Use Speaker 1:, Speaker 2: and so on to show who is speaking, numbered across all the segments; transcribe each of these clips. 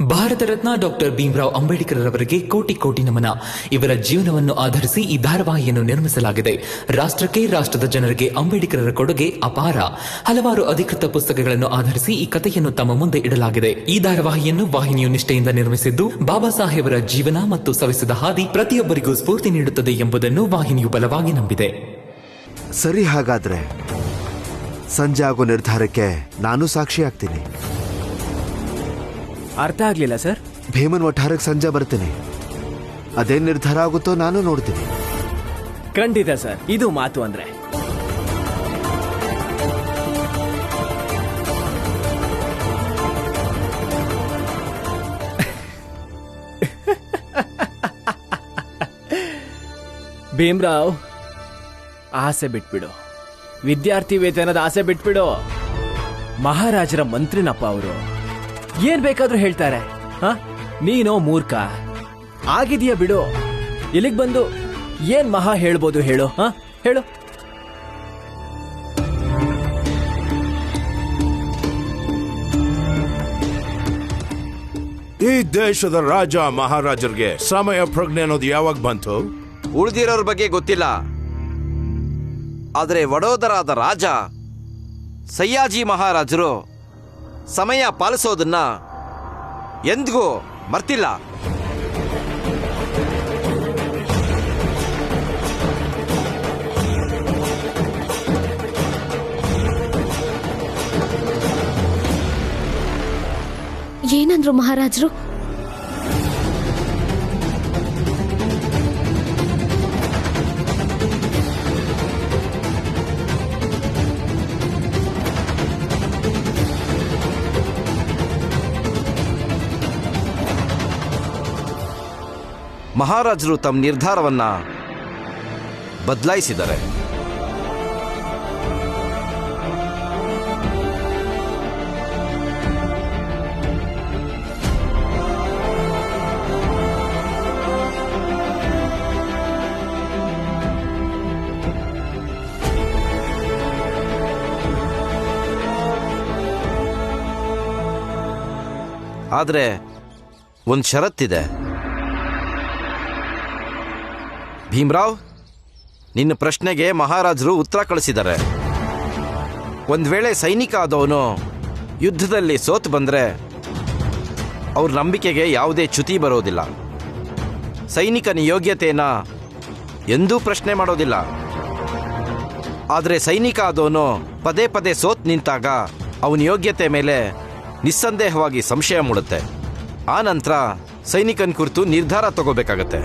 Speaker 1: Bharat Ratna doctor Bhimrao Ambedkar ಅವರಿಗೆ ಕೋಟಿ ಕೋಟಿ ನಮನ. ಇವರ ಜೀವನವನ್ನು ಆಧರಿಸಿ ಈ ಧಾರಾವಾಹಿಯನ್ನು ನಿರ್ಮಿಸಲಾಗಿದೆ. ರಾಷ್ಟ್ರಕ್ಕೆ, ರಾಷ್ಟ್ರದ ಜನರಿಗೆ ಅಂಬೇಡ್ಕರರ ಕೊಡುಗೆ ಅಪಾರ. ಹಲವಾರು ಅಧಿಕೃತ ಪುಸ್ತಕಗಳನ್ನು ಆಧರಿಸಿ ಈ ಕಥೆಯನ್ನು ತಮ್ಮ ಮುಂದೆ ಇಡಲಾಗಿದೆ. ಈ ಧಾರಾವಾಹಿಯನ್ನು ವಾಹಿನಿಯು ನಿಷ್ಠೆಯಿಂದ ನಿರ್ಮಿಸಿದ್ದು, ಬಾಬಾ ಸಾಹೇಬರ ಜೀವನ ಮತ್ತು ಸವಿಸಿದ ಹಾದಿ ಪ್ರತಿಯೊಬ್ಬರಿಗೂ ಸ್ಫೂರ್ತಿ ನೀಡುತ್ತದೆ ಎಂಬುದನ್ನು ವಾಹಿನಿಯು ಬಲವಾಗಿ ನಂಬಿದೆ.
Speaker 2: ಸರಿ, ಹಾಗಾದ್ರೆ ಸಂಜೆ ಆಗೋ ನಿರ್ಧಾರಕ್ಕೆ ನಾನು ಸಾಕ್ಷಿಯಾಗ್ತೀನಿ.
Speaker 3: ಅರ್ಥ ಆಗ್ಲಿಲ್ಲ ಸರ್.
Speaker 2: ಭೀಮನ್ ವಠಾರಕ್ಕೆ ಸಂಜೆ ಬರ್ತೀನಿ. ಅದೇನ್ ನಿರ್ಧಾರ ಆಗುತ್ತೋ ನಾನು ನೋಡ್ತೀನಿ.
Speaker 3: ಖಂಡಿತ ಸರ್, ಇದು ಮಾತು ಅಂದ್ರೆ. ಭೀಮರಾವ್, ಆಸೆ ಬಿಟ್ಬಿಡು. ವಿದ್ಯಾರ್ಥಿ ವೇತನದ ಆಸೆ ಬಿಟ್ಬಿಡು. ಮಹಾರಾಜರ ಮಂತ್ರಿನಪ್ಪ ಅವರು, ಏನ್ ಬೇಕಾದ್ರೂ ಹೇಳ್ತಾರೆ. ನೀನೋ ಮೂರ್ಖ ಆಗಿದೆಯಾ ಬಿಡು. ಇಲ್ಲಿಗೆ ಬಂದು ಏನ್ ಮಹಾ ಹೇಳ್ಬೋದು ಹೇಳು? ಹೇಳು.
Speaker 4: ಈ ದೇಶದ ರಾಜ ಮಹಾರಾಜರಿಗೆ ಸಮಯ ಪ್ರಜ್ಞೆ ಅನ್ನೋದು ಯಾವಾಗ ಬಂತು?
Speaker 5: ಉಳಿದಿರೋರ ಬಗ್ಗೆ ಗೊತ್ತಿಲ್ಲ, ಆದರೆ ವಡೋದರಾದ ರಾಜ ಸಯ್ಯಾಜಿ ಮಹಾರಾಜರು ಸಮಯ ಪಾಲಿಸೋದನ್ನ ಎಂದಿಗೂ ಮರ್ತಿಲ್ಲ.
Speaker 6: ಏನಂದ್ರು ಮಹಾರಾಜರು?
Speaker 5: ಮಹಾರಾಜರು ತಮ್ಮ ನಿರ್ಧಾರವನ್ನ ಬದಲಾಯಿಸಿದ್ದಾರೆ. ಆದರೆ ಒಂದು ಷರತ್ತಿದೆ. ಭೀಮರಾವ್, ನಿನ್ನ ಪ್ರಶ್ನೆಗೆ ಮಹಾರಾಜರು ಉತ್ತರ ಕಳಿಸಿದ್ದಾರೆ. ಒಂದು ವೇಳೆ ಸೈನಿಕ ಆದವನು ಯುದ್ಧದಲ್ಲಿ ಸೋತು ಬಂದರೆ ಅವ್ರ ನಂಬಿಕೆಗೆ ಯಾವುದೇ ಚ್ಯುತಿ ಬರೋದಿಲ್ಲ. ಸೈನಿಕನ ಯೋಗ್ಯತೆಯನ್ನು ಎಂದೂ ಪ್ರಶ್ನೆ ಮಾಡೋದಿಲ್ಲ. ಆದರೆ ಸೈನಿಕ ಆದವನು ಪದೇ ಪದೇ ಸೋತು ನಿಂತಾಗ ಅವನ ಯೋಗ್ಯತೆ ಮೇಲೆ ನಿಸ್ಸಂದೇಹವಾಗಿ ಸಂಶಯ ಮೂಡುತ್ತೆ. ಆ ನಂತರ ಸೈನಿಕನ ಕುರಿತು ನಿರ್ಧಾರ ತಗೋಬೇಕಾಗತ್ತೆ.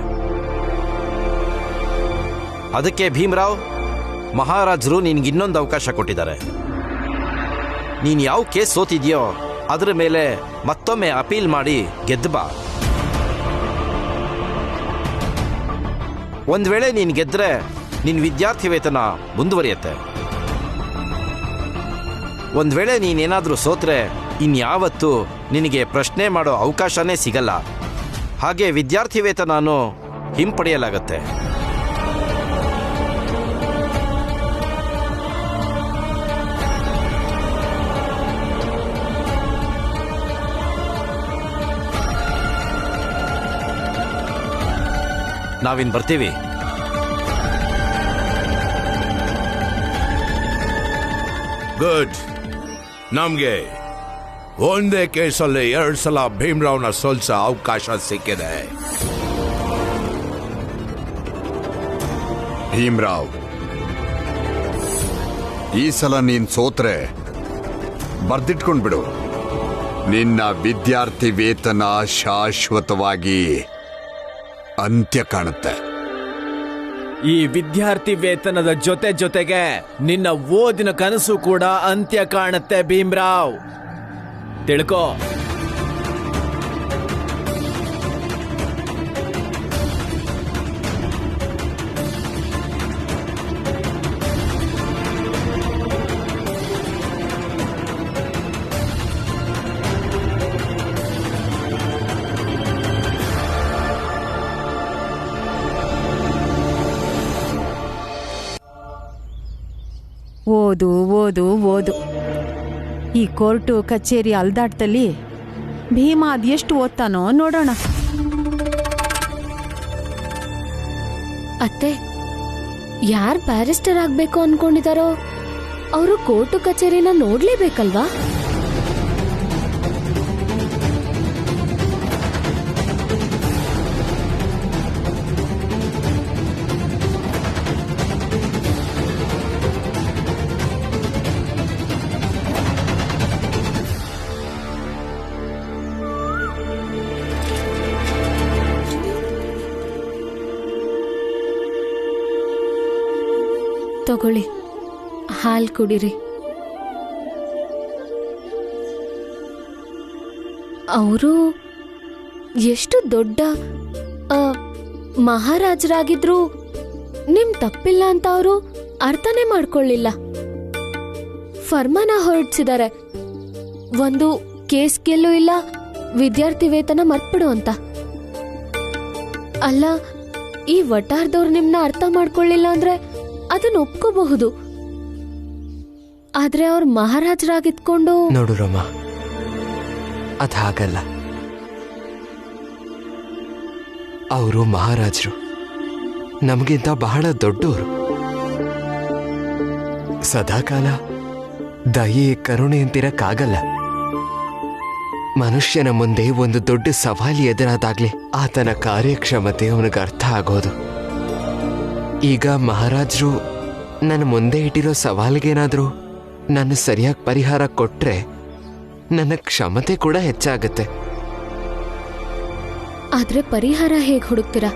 Speaker 5: ಅದಕ್ಕೆ ಭೀಮರಾವ್, ಮಹಾರಾಜರು ನಿನ್ಗೆ ಇನ್ನೊಂದು ಅವಕಾಶ ಕೊಟ್ಟಿದ್ದಾರೆ. ನೀನು ಯಾವ ಕೇಸ್ ಸೋತಿದ್ಯೋ ಅದರ ಮೇಲೆ ಮತ್ತೊಮ್ಮೆ ಅಪೀಲ್ ಮಾಡಿ ಗೆದ್ದು ಬಾ. ಒಂದು ವೇಳೆ ನೀನು ಗೆದ್ದರೆ ನಿನ್ನ ವಿದ್ಯಾರ್ಥಿ ವೇತನ ಮುಂದುವರಿಯುತ್ತೆ. ಒಂದು ವೇಳೆ ನೀನೇನಾದರೂ ಸೋತ್ರೆ ಇನ್ಯಾವತ್ತೂ ನಿನಗೆ ಪ್ರಶ್ನೆ ಮಾಡೋ ಅವಕಾಶನೇ ಸಿಗಲ್ಲ. ಹಾಗೆ ವಿದ್ಯಾರ್ಥಿ ವೇತನನೂ ಹಿಂಪಡೆಯಲಾಗತ್ತೆ. ನಾವಿನ್ ಬರ್ತೀವಿ.
Speaker 4: ಗುಡ್. ನಮ್ಗೆ ಒಂದೇ ಕೇಸಲ್ಲಿ 2 ಸಲ ಭೀಮರಾವ್ನ ಸೋಲ್ಸೋ ಅವಕಾಶ ಸಿಕ್ಕಿದೆ.
Speaker 7: ಭೀಮರಾವ್, ಈ ಸಲ ನೀನ್ ಸೋತ್ರೆ ಬರ್ದಿಟ್ಕೊಂಡ್ಬಿಡು. ನಿನ್ನ ವಿದ್ಯಾರ್ಥಿ ವೇತನ ಶಾಶ್ವತವಾಗಿ ಅಂತ್ಯ ಕಾಣುತ್ತೆ.
Speaker 3: ಈ ವಿದ್ಯಾರ್ಥಿ ವೇತನದ ಜೊತೆಗೆ ನಿನ್ನ ಓದಿನ ಕನಸು ಕೂಡ ಅಂತ್ಯ ಕಾಣುತ್ತೆ ಭೀಮರಾವ್, ತಿಳ್ಕೋ.
Speaker 8: ಓದು ಓದು ಓದು. ಈ ಕೋರ್ಟು ಕಚೇರಿ ಅಲ್ದಾಟದಲ್ಲಿ ಭೀಮ ಅದೆಷ್ಟು ಓದ್ತಾನೋ ನೋಡೋಣ.
Speaker 6: ಅತ್ತೆ, ಯಾರ್ ಬ್ಯಾರಿಸ್ಟರ್ ಆಗ್ಬೇಕು ಅನ್ಕೊಂಡಿದಾರೋ ಅವರು ಕೋರ್ಟು ಕಚೇರಿನ ನೋಡ್ಲೇಬೇಕಲ್ವಾ? ತಗೊಳ್ಳಿ, ಹಾಲ್ ಕುಡಿರಿ. ಅವರು ಎಷ್ಟು ದೊಡ್ಡ ಮಹಾರಾಜರಾಗಿದ್ರು ನಿಮ್ ತಪ್ಪಿಲ್ಲ ಅಂತ ಅವರು ಅರ್ಥನೇ ಮಾಡ್ಕೊಳ್ಳಿಲ್ಲ. ಫರ್ಮಾನ ಹೊರಡಿಸಿದ್ದಾರೆ, ಒಂದು ಕೇಸ್ ಗೆಲ್ಲೂ ಇಲ್ಲ, ವಿದ್ಯಾರ್ಥಿ ವೇತನ ಮರ್ತ್ಬಿಡು ಅಂತ. ಅಲ್ಲ, ಈ ವಟಾರದವ್ರು ನಿಮ್ನ ಅರ್ಥ ಮಾಡ್ಕೊಳ್ಳಿಲ್ಲ ಅಂದ್ರೆ ಅದನ್ನ ಒಪ್ಕೋಬಹುದು. ಆದ್ರೆ ಅವ್ರ ಮಹಾರಾಜರಾಗಿದ್ಕೊಂಡು
Speaker 9: ನೋಡು ರಮ, ಅದ್ ಹಾಗಲ್ಲ. ಅವರು ಮಹಾರಾಜರು, ನಮಗಿಂತ ಬಹಳ ದೊಡ್ಡವರು. ಸದಾಕಾಲ ದಯೆ ಕರುಣೆ ಅಂತಿರಕ್ಕಾಗಲ್ಲ. ಮನುಷ್ಯನ ಮುಂದೆ ಒಂದು ದೊಡ್ಡ ಸವಾಲಿ ಎದುರಾದಾಗ್ಲೇ ಆತನ ಕಾರ್ಯಕ್ಷಮತೆ ಅವನಿಗೆ ಅರ್ಥ ಆಗೋದು. ಈಗ ಮಹಾರಾಜರು ನನ್ನ ಮುಂದೆ ಇಟ್ಟಿರೋ ಸವಾಲಿಗೇನಾದ್ರೂ ನಾನು ಸರಿಯಾಗಿ ಪರಿಹಾರ ಕೊಟ್ರೆ ನನ್ನ ಕ್ಷಮತೆ ಕೂಡ ಹೆಚ್ಚಾಗತ್ತೆ.
Speaker 6: ಆದ್ರೆ ಪರಿಹಾರ ಹೇಗ್ ಹುಡುಕ್ತೀರಾ?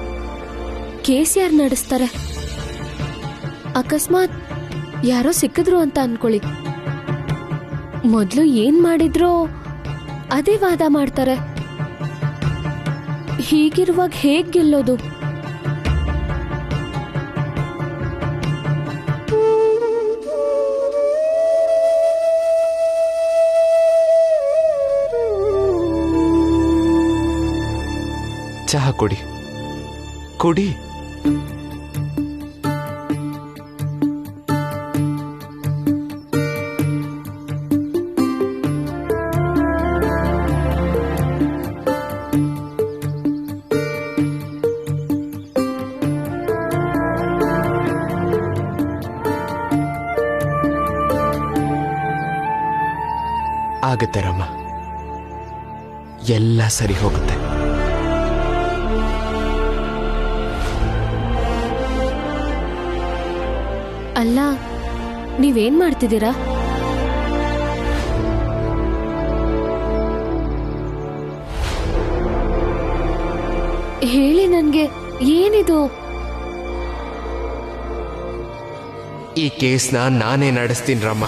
Speaker 6: ಕೇಸ್ ಯಾರು ನಡೆಸ್ತಾರೆ? ಅಕಸ್ಮಾತ್ ಯಾರೋ ಸಿಕ್ಕಿದ್ರು ಅಂತ ಅನ್ಕೊಳ್ಳಿ, ಮೊದ್ಲು ಏನ್ ಮಾಡಿದ್ರೋ ಅದೇ ವಾದ ಮಾಡ್ತಾರೆ. ಹೀಗಿರುವಾಗ ಹೇಗ್ ಗೆಲ್ಲೋದು?
Speaker 9: ಚಹಾ ಕುಡಿ ಕುಡಿ. ಆಗುತ್ತೆ ರಮ್ಮ, ಎಲ್ಲ ಸರಿ ಹೋಗುತ್ತೆ.
Speaker 6: ಅಲ್ಲ, ನೀವೇನ್ ಮಾಡ್ತಿದ್ದೀರಾ? ಹೇಳಿ ನನ್ಗೆ, ಏನಿದು?
Speaker 9: ಈ ಕೇಸ್ನ ನಾನೇ ನಡೆಸ್ತೀನಿ ರಮ್ಮ.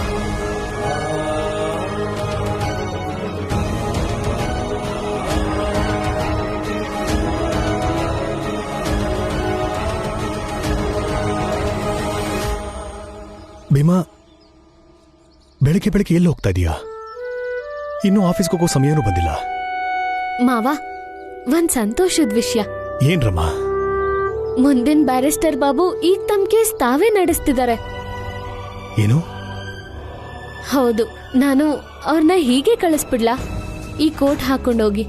Speaker 10: ಭೀಮಾ, ಬೆಳಗ್ಗೆ ಬೆಳಗ್ಗೆ ಎಲ್ಲಿ ಹೋಗ್ತಾ ಇದೀಯಾ? ಇನ್ನೂ ಆಫೀಸ್ಗೆ ಹೋಗೋ ಸಮಯನೂ ಬಂದಿಲ್ಲ.
Speaker 6: ಮಾವ, ಒಂದ್ ಸಂತೋಷದ ವಿಷಯ.
Speaker 10: ಏನ್ರಮ್ಮ?
Speaker 6: ಮುಂದಿನ ಬ್ಯಾರಿಸ್ಟರ್ ಬಾಬು ಈಗ ತಮ್ಮ ಕೇಸ್ ತಾವೇ ನಡೆಸ್ತಿದ್ದಾರೆ.
Speaker 10: ಏನು?
Speaker 6: ಹೌದು, ನಾನು ಅವ್ರನ್ನ ಹೀಗೆ ಕಳಿಸ್ಬಿಡ್ಲಾ? ಈ ಕೋಟ್ ಹಾಕೊಂಡೋಗಿ.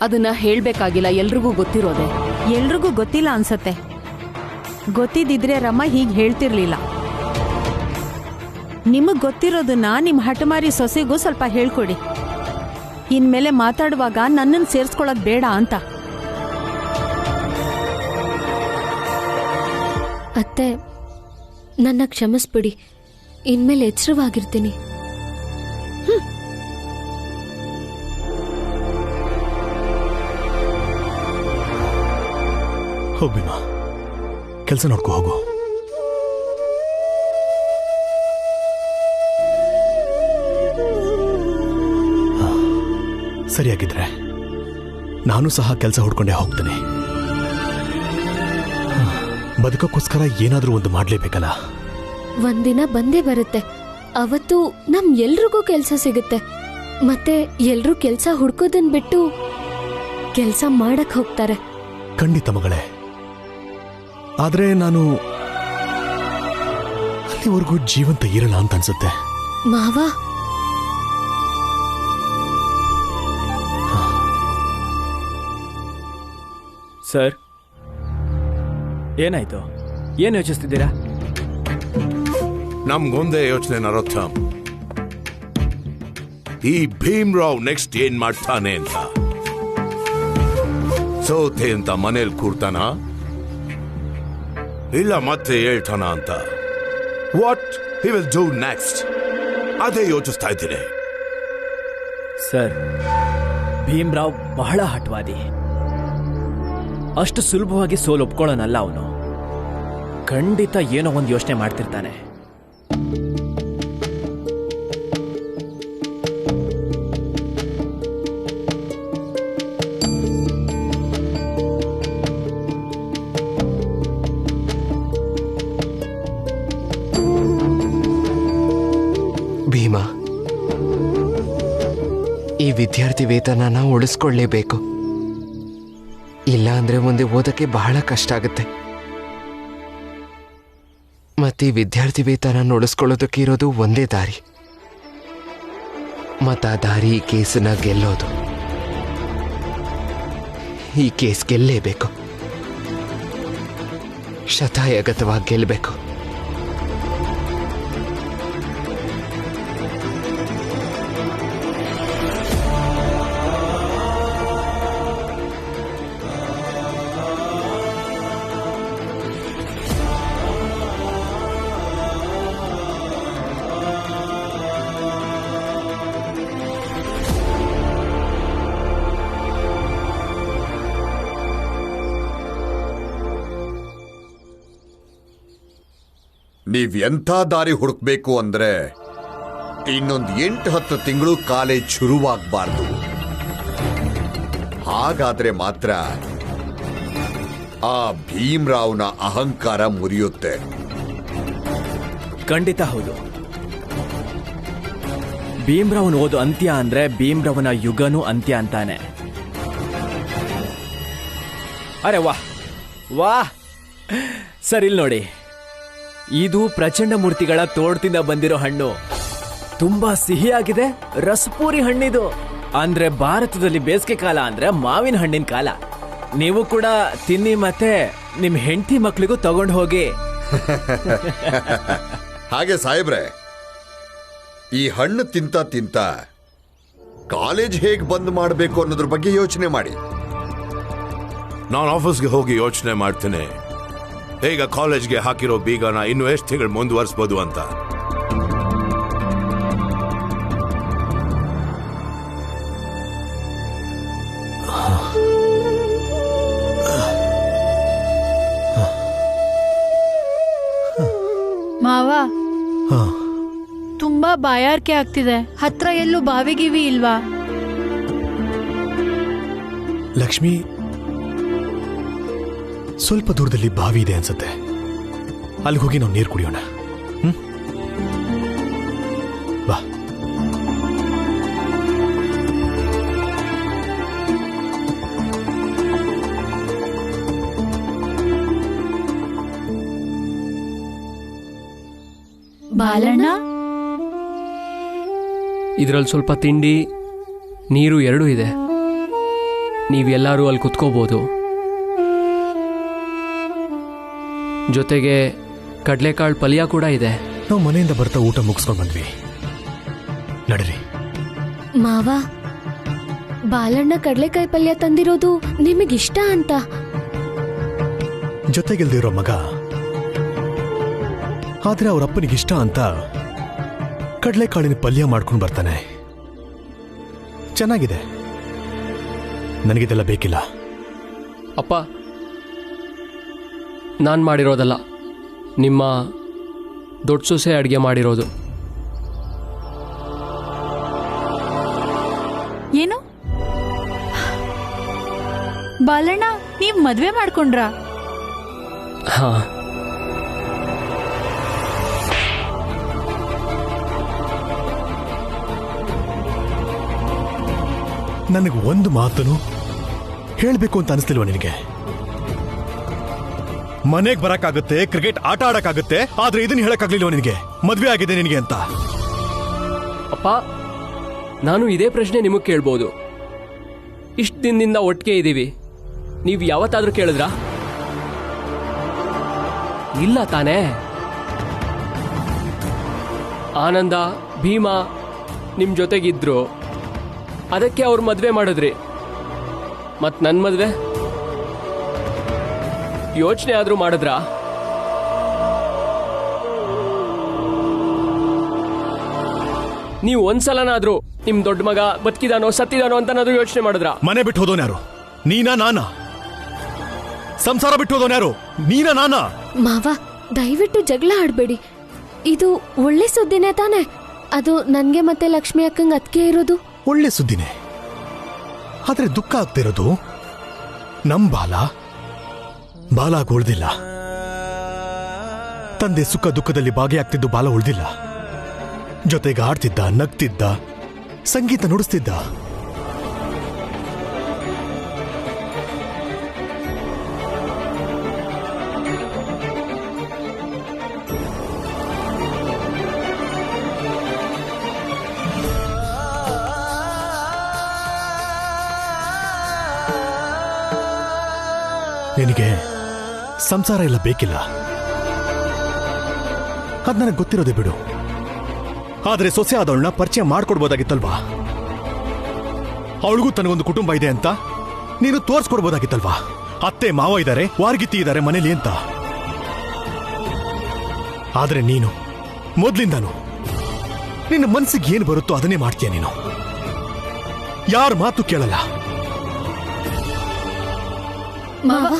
Speaker 8: ಅದನ್ನ ಹೇಳ್ಬೇಕಾಗಿಲ್ಲ, ಎಲ್ರಿಗೂ ಗೊತ್ತಿರೋದೆ. ಎಲ್ರಿಗೂ ಗೊತ್ತಿಲ್ಲ ಅನ್ಸತ್ತೆ. ಗೊತ್ತಿದ್ದಿದ್ರೆ ರಮ್ಮ ಹೀಗೆ ಹೇಳ್ತಿರ್ಲಿಲ್ಲ. ನಿಮಗ್ ಗೊತ್ತಿರೋದನ್ನ ನಿಮ್ ಹಠಮಾರಿ ಸೊಸೆಗೂ ಸ್ವಲ್ಪ ಹೇಳ್ಕೊಡಿ. ಇನ್ಮೇಲೆ ಮಾತಾಡುವಾಗ ನನ್ನನ್ನು ಸೇರ್ಸ್ಕೊಳ್ಳೋದ್ ಬೇಡ ಅಂತ.
Speaker 6: ಅತ್ತೆ, ನನ್ನ ಕ್ಷಮಿಸ್ಬಿಡಿ. ಇನ್ಮೇಲೆ ಎಚ್ಚರವಾಗಿರ್ತೀನಿ.
Speaker 10: ಹೋಗ್ ಭೀಮಾ, ಕೆಲಸ ನೋಡ್ಕೊ ಹೋಗು. ಸರಿಯಾಗಿದ್ರೆ ನಾನು ಸಹ ಕೆಲಸ ಹುಡ್ಕೊಂಡೇ ಹೋಗ್ತೇನೆ. ಬದುಕೋಕ್ಕೋಸ್ಕರ ಏನಾದ್ರೂ ಒಂದು ಮಾಡ್ಲೇಬೇಕಲ್ಲ.
Speaker 6: ಒಂದಿನ ಬಂದೇ ಬರುತ್ತೆ, ಅವತ್ತು ನಮ್ ಎಲ್ರಿಗೂ ಕೆಲ್ಸ ಸಿಗುತ್ತೆ. ಮತ್ತೆ ಎಲ್ರೂ ಕೆಲ್ಸ ಹುಡ್ಕೋದನ್ ಬಿಟ್ಟು ಕೆಲ್ಸ ಮಾಡಕ್ ಹೋಗ್ತಾರೆ.
Speaker 10: ಖಂಡಿತ ಮಗಳೇ, ಆದ್ರೆ ನಾನು ಅಲ್ಲಿವರೆಗೂ ಜೀವಂತ ಇರಲ್ಲ ಅಂತ ಅನ್ಸುತ್ತೆ.
Speaker 6: ಮಾವ,
Speaker 3: ಸರ್, ಏನಾಯ್ತು? ಏನು ಯೋಚಿಸ್ತಿದ್ದೀರಾ?
Speaker 4: ನಮ್ಗೊಂದೇ ಯೋಚನೆ ನರೋತ್ತಮ್, ಈ ಭೀಮ್ರಾವ್ ನೆಕ್ಸ್ಟ್ ಏನ್ ಮಾಡ್ತಾನೆ ಅಂತ. ಸೋತೆ ಅಂತ ಮನೇಲಿ ಕೂರ್ತಾನ, ಇಲ್ಲ ಮತ್ತೆ ಹೇಳ್ತಾನ ಅಂತ. What he will do next, ಅದೇ ಯೋಚಿಸ್ತಾ ಇದ್ದೀನಿ.
Speaker 3: ಸರ್, ಭೀಮ್ರಾವ್ ಬಹಳ ಹಠವಾದಿ. ಅಷ್ಟು ಸುಲಭವಾಗಿ ಸೋಲು ಒಪ್ಕೊಳ್ಳೋನಲ್ಲ ಅವನು. ಖಂಡಿತ ಏನೋ ಒಂದು ಯೋಚನೆ ಮಾಡ್ತಿರ್ತಾನೆ.
Speaker 9: ಭೀಮಾ, ಈ ವಿದ್ಯಾರ್ಥಿ ವೇತನನ ಉಳಿಸ್ಕೊಳ್ಳೇಬೇಕು. ಇಲ್ಲ ಅಂದ್ರೆ ಮುಂದೆ ಓದಕ್ಕೆ ಬಹಳ ಕಷ್ಟ ಆಗುತ್ತೆ. ಮತ್ತೆ ಈ ವಿದ್ಯಾರ್ಥಿ ವೇತನ ಉಳಿಸ್ಕೊಳ್ಳೋದಕ್ಕೆ ಇರೋದು ಒಂದೇ ದಾರಿ, ಮತ್ತ ಆ ದಾರಿ ಈ ಕೇಸನ್ನ ಗೆಲ್ಲೋದು. ಈ ಕೇಸ್ ಗೆಲ್ಲೇಬೇಕು, ಶತಾಯಗತವಾಗಿ ಗೆಲ್ಲಬೇಕು.
Speaker 7: ನೀವ್ ಎಂಥ ದಾರಿ ಹುಡುಕ್ಬೇಕು ಅಂದ್ರೆ ಇನ್ನೊಂದು 8-10 ತಿಂಗಳು ಕಾಲೇಜ್ ಶುರುವಾಗಬಾರ್ದು. ಹಾಗಾದ್ರೆ ಮಾತ್ರ ಆ ಭೀಮ್ರಾವ್ನ ಅಹಂಕಾರ ಮುರಿಯುತ್ತೆ.
Speaker 3: ಖಂಡಿತ ಹೌದು. ಭೀಮ್ರಾವ್ನ ಓದು ಅಂತ್ಯ ಅಂದ್ರೆ ಭೀಮ್ರಾವ್ನ ಯುಗನೂ ಅಂತ್ಯ ಅಂತಾನೆ. ಅರೆ ವಾಹ್ ವಾಹ್! ಸರ್, ಇಲ್ಲಿ ನೋಡಿ, ಇದು ಪ್ರಚಂಡ ಮೂರ್ತಿಗಳ ತೋಟದಿಂದ ಬಂದಿರೋ ಹಣ್ಣು. ತುಂಬಾ ಸಿಹಿಯಾಗಿದೆ, ರಸಪೂರಿ ಹಣ್ಣಿದು. ಅಂದ್ರೆ ಭಾರತದಲ್ಲಿ ಬೇಸಿಗೆ ಕಾಲ ಅಂದ್ರೆ ಮಾವಿನ ಹಣ್ಣಿನ ಕಾಲ. ನೀವು ಕೂಡ ತಿನ್ನಿ, ಮತ್ತೆ ನಿಮ್ ಹೆಂಡತಿ ಮಕ್ಳಿಗೂ ತಗೊಂಡು ಹೋಗಿ.
Speaker 7: ಹಾಗೆ ಸಾಹೇಬ್ರೆ, ಈ ಹಣ್ಣು ತಿಂತ ತಿಂತ ಕಾಲೇಜ್ ಹೇಗ್ ಬಂದ್ ಮಾಡಬೇಕು ಅನ್ನೋದ್ರ ಬಗ್ಗೆ ಯೋಚನೆ ಮಾಡಿ.
Speaker 4: ನಾನು ಆಫೀಸ್ಗೆ ಹೋಗಿ ಯೋಚನೆ ಮಾಡ್ತೇನೆ, ಈಗ ಕಾಲೇಜ್ಗೆ ಹಾಕಿರೋ ಬೀಗನ ಇನ್ನು ಎಷ್ಟು ತಿಂಗಳು ಮುಂದುವರಿಸಬಹುದು ಅಂತ.
Speaker 11: ಮಾವ, ತುಂಬಾ ಬಾಯಾರಿಕೆ ಆಗ್ತಿದೆ. ಹತ್ರ ಎಲ್ಲೂ ಬಾವಿಗಿವಿ ಇಲ್ವಾ?
Speaker 10: ಲಕ್ಷ್ಮಿ, ಸ್ವಲ್ಪ ದೂರದಲ್ಲಿ ಬಾವಿ ಇದೆ ಅನ್ಸುತ್ತೆ. ಅಲ್ಲಿ ಹೋಗಿ ನಾವು ನೀರು ಕುಡಿಯೋಣ. ಬಾ.
Speaker 11: ಬಾಲಣ್ಣ,
Speaker 12: ಇದರಲ್ಲಿ ಸ್ವಲ್ಪ ತಿಂಡಿ ನೀರು ಎರಡೂ ಇದೆ. ನೀವೆಲ್ಲರೂ ಅಲ್ಲಿ ಕುತ್ಕೋಬಹುದು. ಜೊತೆಗೆ ಕಡಲೆಕಾಳು ಪಲ್ಯ ಕೂಡ ಇದೆ.
Speaker 10: ನಾವು ಮನೆಯಿಂದ ಬರ್ತಾ ಊಟ ಮುಗಿಸ್ಕೊಂಡು ಬಂದ್ವಿ. ನಡೀರಿ.
Speaker 6: ಮಾವ, ಬಾಲಣ್ಣ ಕಡಲೆಕಾಯಿ ಪಲ್ಯ ತಂದಿರೋದು ನಿಮಗಿಷ್ಟ ಅಂತ.
Speaker 10: ಜೊತೆಗಿಲ್ದಿರೋ ಮಗ ಆದ್ರೆ ಅವರಪ್ಪನಿಗೆ ಇಷ್ಟ ಅಂತ ಕಡಲೆಕಾಳಿನ ಪಲ್ಯ ಮಾಡ್ಕೊಂಡು ಬರ್ತಾನೆ. ಚೆನ್ನಾಗಿದೆ. ನನಗಿದೆಲ್ಲ ಬೇಕಿಲ್ಲ.
Speaker 12: ಅಪ್ಪ, ನಾನು ಮಾಡಿರೋದಲ್ಲ, ನಿಮ್ಮ ದೊಡ್ಡ ಸೊಸೆ ಅಡುಗೆ ಮಾಡಿರೋದು.
Speaker 11: ಏನು ಬಾಲಣ್ಣ, ನೀವ್ ಮದ್ವೆ ಮಾಡ್ಕೊಂಡ್ರಾ?
Speaker 12: ಹಾ.
Speaker 10: ನನಗೆ ಒಂದು ಮಾತನ್ನು ಹೇಳಬೇಕು ಅಂತ ಅನಿಸ್ತಿಲ್ವ ನಿನಗೆ? ಮನೆಗೆ ಬರಕ್ಕಾಗುತ್ತೆ, ಕ್ರಿಕೆಟ್ ಆಟ ಆಡಕ್ಕಾಗುತ್ತೆ, ಆದ್ರೆ ಇದನ್ನ ಹೇಳಕ್ಕಾಗ್ಲಿಲ್ವ ನಿನಗೆ? ಮದ್ವೆ ಆಗಿದೆ ನಿನಗೆ ಅಂತ.
Speaker 12: ಅಪ್ಪ, ನಾನು ಇದೇ ಪ್ರಶ್ನೆ ನಿಮಗೆ ಕೇಳ್ಬೋದು. ಇಷ್ಟು ದಿನದಿಂದ ಒಟ್ಟಿಗೆ ಇದ್ದೀವಿ, ನೀವು ಯಾವತ್ತಾದ್ರೂ ಕೇಳಿದ್ರಾ? ಇಲ್ಲ ತಾನೇ? ಆನಂದ, ಭೀಮಾ ನಿಮ್ಮ ಜೊತೆಗಿದ್ರು, ಅದಕ್ಕೆ ಅವ್ರ ಮದುವೆ ಮಾಡಿದ್ರಿ. ಮತ್ ನನ್ನ ಮದುವೆ ಯೋಚನೆ ಆದ್ರೂ ಮಾಡಿದ್ರಾ? ನೀವು ಒಂದ್ಸಲನಾದ್ರೂ ನಿಮ್ ದೊಡ್ಡ ಮಗ ಬದುಕಿದಾನೋ ಸತ್ತಿದಾನೋ ಅಂತನಾದ್ರೂ ಯೋಚನೆ ಮಾಡಿದ್ರಾ?
Speaker 10: ಮನೆ ಬಿಟ್ಟು ಹೋದೋನ್ ಯಾರು? ನೀನಾ ನಾನಾ? ಸಂಸಾರ ಬಿಟ್ಟು ಹೋದೋನ್ ಯಾರು? ನೀನಾ ನಾನಾ?
Speaker 6: ಮಾವ, ದಯವಿಟ್ಟು ಜಗಳ ಆಡ್ಬೇಡಿ. ಇದು ಒಳ್ಳೆ ಸುದ್ದಿನೇ ತಾನೆ? ಅದು ನನ್ಗೆ ಮತ್ತೆ ಲಕ್ಷ್ಮಿ ಅಕ್ಕಂಗೆ ಅದಕ್ಕೆ ಇರೋದು.
Speaker 10: ಒಳ್ಳೆ ಸುದ್ದಿನೇ. ಆದ್ರೆ ದುಃಖ ಆಗ್ತಿರೋದು ನಮ್ ಬಾಲ ಉಳ್ದಿಲ್ಲ. ತಂದೆ ಸುಖ ದುಃಖದಲ್ಲಿ ಭಾಗಿಯಾಗ್ತಿದ್ದು ಬಾಲ ಉಳ್ದಿಲ್ಲ. ಜೊತೆಗೆ ಆಡ್ತಿದ್ದ, ನಗ್ತಿದ್ದ, ಸಂಗೀತ ನುಡಿಸ್ತಿದ್ದ. ನಿನಗೆ ಸಂಸಾರ ಎಲ್ಲ ಬೇಕಿಲ್ಲ, ಅದ್ ನನಗೆ ಗೊತ್ತಿರೋದೇ ಬಿಡು. ಆದ್ರೆ ಸೊಸೆ ಆದವಳನ್ನ ಪರಿಚಯ ಮಾಡ್ಕೊಡ್ಬೋದಾಗಿತ್ತಲ್ವಾ? ಅವಳಿಗೂ ತನಗೊಂದು ಕುಟುಂಬ ಇದೆ ಅಂತ ನೀನು ತೋರ್ಸ್ಕೊಡ್ಬೋದಾಗಿತ್ತಲ್ವಾ? ಅತ್ತೆ ಮಾವ ಇದ್ದಾರೆ, ವಾರ್ಗಿತ್ತಿ ಇದ್ದಾರೆ ಮನೇಲಿ ಅಂತ. ಆದ್ರೆ ನೀನು ಮೊದ್ಲಿಂದಾನು ನಿನ್ನ ಮನಸ್ಸಿಗೆ ಏನು ಬರುತ್ತೋ ಅದನ್ನೇ ಮಾಡ್ತೀಯ. ನೀನು ಯಾರ ಮಾತು ಕೇಳಲ್ಲ.
Speaker 6: ಮಾವ,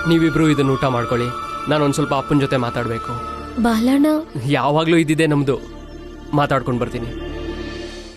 Speaker 12: ನೀವಿಬ್ರು ಇದನ್ನ ಊಟ ಮಾಡ್ಕೊಳ್ಳಿ. ನಾನೊಂದ್ ಸ್ವಲ್ಪ ಅಪ್ಪನ ಜೊತೆ ಮಾತಾಡ್ಬೇಕು.
Speaker 6: ಬಾಲಣ್ಣ
Speaker 12: ಯಾವಾಗ್ಲೂ ಇದ್ದಿದೆ ನಮ್ದು, ಮಾತಾಡ್ಕೊಂಡು ಬರ್ತೀನಿ.